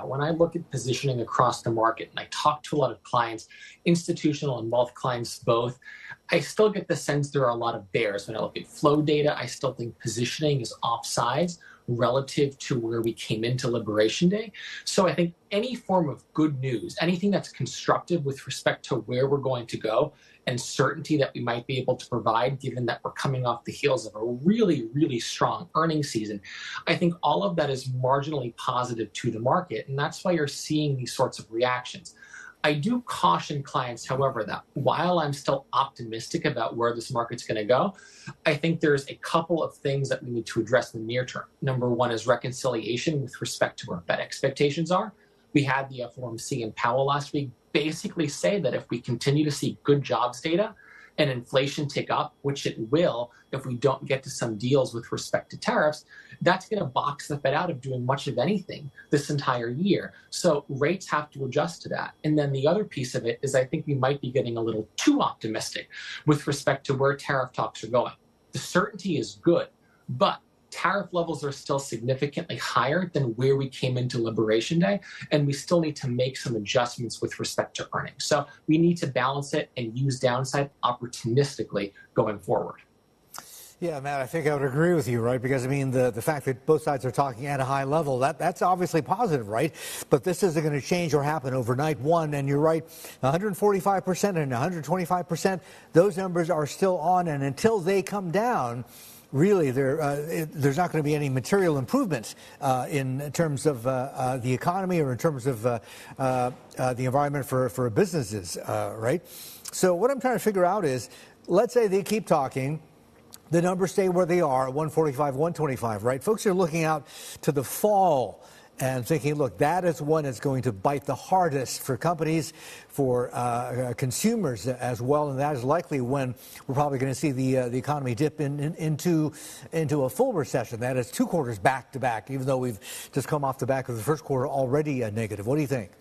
when I look at positioning across the market and I talk to a lot of clients, institutional and wealth clients both, I still get the sense there are a lot of bears. When I look at flow data, I still think positioning is offsides relative to where we came into Liberation Day. So I think any form of good news, anything that's constructive with respect to where we're going to go and certainty that we might be able to provide, given that we're coming off the heels of a really, really strong earnings season, I think all of that is marginally positive to the market. And that's why you're seeing these sorts of reactions. I do caution clients, however, that while I'm still optimistic about where this market's going to go, I think there's a couple of things that we need to address in the near term. Number one is reconciliation with respect to where Fed expectations are. We had the FOMC and Powell last week basically say that if we continue to see good jobs data and inflation tick up, which it will if we don't get to some deals with respect to tariffs, that's going to box the Fed out of doing much of anything this entire year. So rates have to adjust to that. And then the other piece of it is I think we might be getting a little too optimistic with respect to where tariff talks are going. The certainty is good, but tariff levels are still significantly higher than where we came into Liberation Day, and we still need to make some adjustments with respect to earnings. So we need to balance it and use downside opportunistically going forward. Yeah, Matt, I think I would agree with you, right? Because, I mean, the fact that both sides are talking at a high level, that's obviously positive, right? But this isn't going to change or happen overnight, one. And you're right, 145% and 125%, those numbers are still on. And until they come down, really, there's not going to be any material improvements in terms of the economy or in terms of the environment for businesses, right? So what I'm trying to figure out is, let's say they keep talking. The numbers stay where they are, 145, 125, right? Folks are looking out to the fall and thinking, look, that is when it's going to bite the hardest for companies, for consumers as well. And that is likely when we're probably going to see the economy dip into a full recession. That is 2 quarters back to back, even though we've just come off the back of the first quarter already negative. What do you think?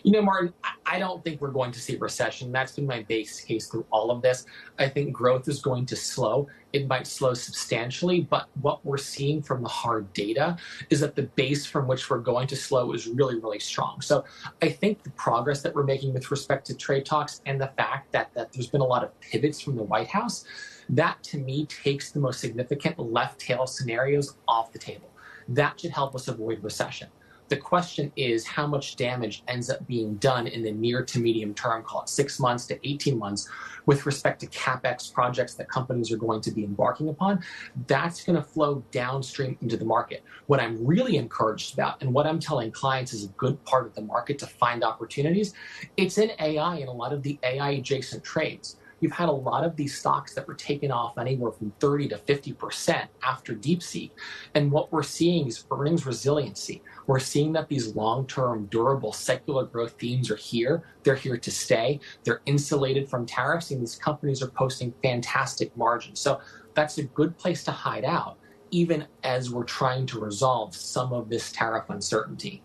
You know, Martin, I don't think we're going to see a recession. That's been my base case through all of this. I think growth is going to slow. It might slow substantially, but what we're seeing from the hard data is that the base from which we're going to slow is really, really strong. So I think the progress that we're making with respect to trade talks and the fact that there's been a lot of pivots from the White House, that to me takes the most significant left tail scenarios off the table. That should help us avoid recession. The question is how much damage ends up being done in the near to medium term, call it 6 months to 18 months, with respect to CapEx projects that companies are going to be embarking upon. That's going to flow downstream into the market. What I'm really encouraged about and what I'm telling clients is a good part of the market to find opportunities, it's in AI and a lot of the AI adjacent trades. You've had a lot of these stocks that were taken off anywhere from 30 to 50% after DeepSeek. And what we're seeing is earnings resiliency. We're seeing that these long-term, durable, secular growth themes are here. They're here to stay. They're insulated from tariffs, and these companies are posting fantastic margins. So that's a good place to hide out, even as we're trying to resolve some of this tariff uncertainty.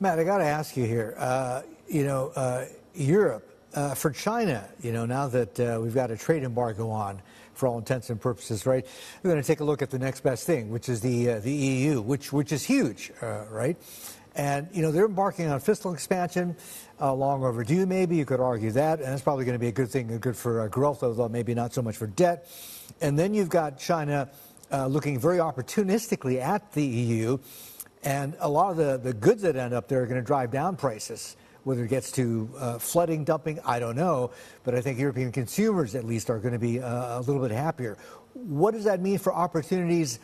Matt, I got to ask you here, Europe, for China, now that we've got a trade embargo on, for all intents and purposes, right? We're going to take a look at the next best thing, which is the EU, which is huge, right? And they're embarking on fiscal expansion, long overdue. Maybe you could argue that, and that's probably going to be a good thing, good for growth, although maybe not so much for debt. And then you've got China looking very opportunistically at the EU, and a lot of the goods that end up there are going to drive down prices. Whether it gets to flooding, dumping, I don't know. But I think European consumers, at least, are going to be a little bit happier. What does that mean for opportunities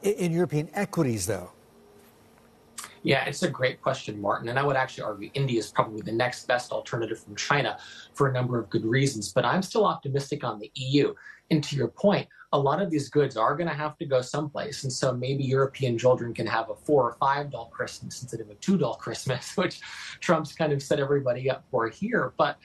in European equities, though? Yeah, it's a great question, Martin. And I would actually argue India is probably the next best alternative from China for a number of good reasons. But I'm still optimistic on the EU. And to your point, a lot of these goods are going to have to go someplace. And so maybe European children can have a $4 or $5 Christmas instead of a $2 Christmas, which Trump's kind of set everybody up for here. But,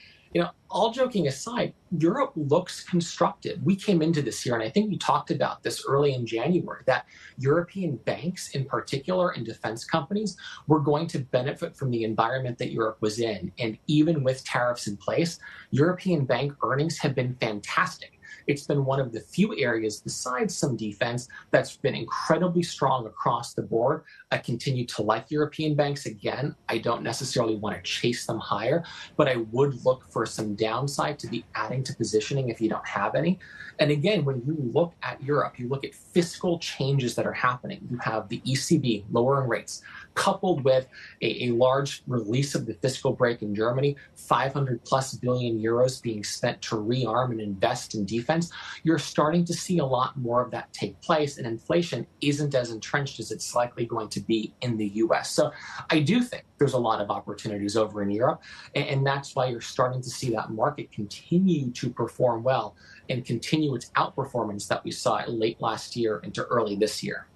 all joking aside, Europe looks constructive. We came into this year, and I think we talked about this early in January, that European banks in particular and defense companies were going to benefit from the environment that Europe was in. And even with tariffs in place, European bank earnings have been fantastic. it's been one of the few areas, besides some defense, that's been incredibly strong across the board. I continue to like European banks. Again, I don't necessarily want to chase them higher, but I would look for some downside to be adding to positioning if you don't have any. And again, when you look at Europe, you look at fiscal changes that are happening. You have the ECB lowering rates, coupled with a large release of the fiscal brake in Germany, 500 plus billion euros being spent to rearm and invest in defense. You're starting to see a lot more of that take place, and inflation isn't as entrenched as it's likely going to be in the US. So I do think there's a lot of opportunities over in Europe, and that's why you're starting to see that market continue to perform well and continue its outperformance that we saw late last year into early this year.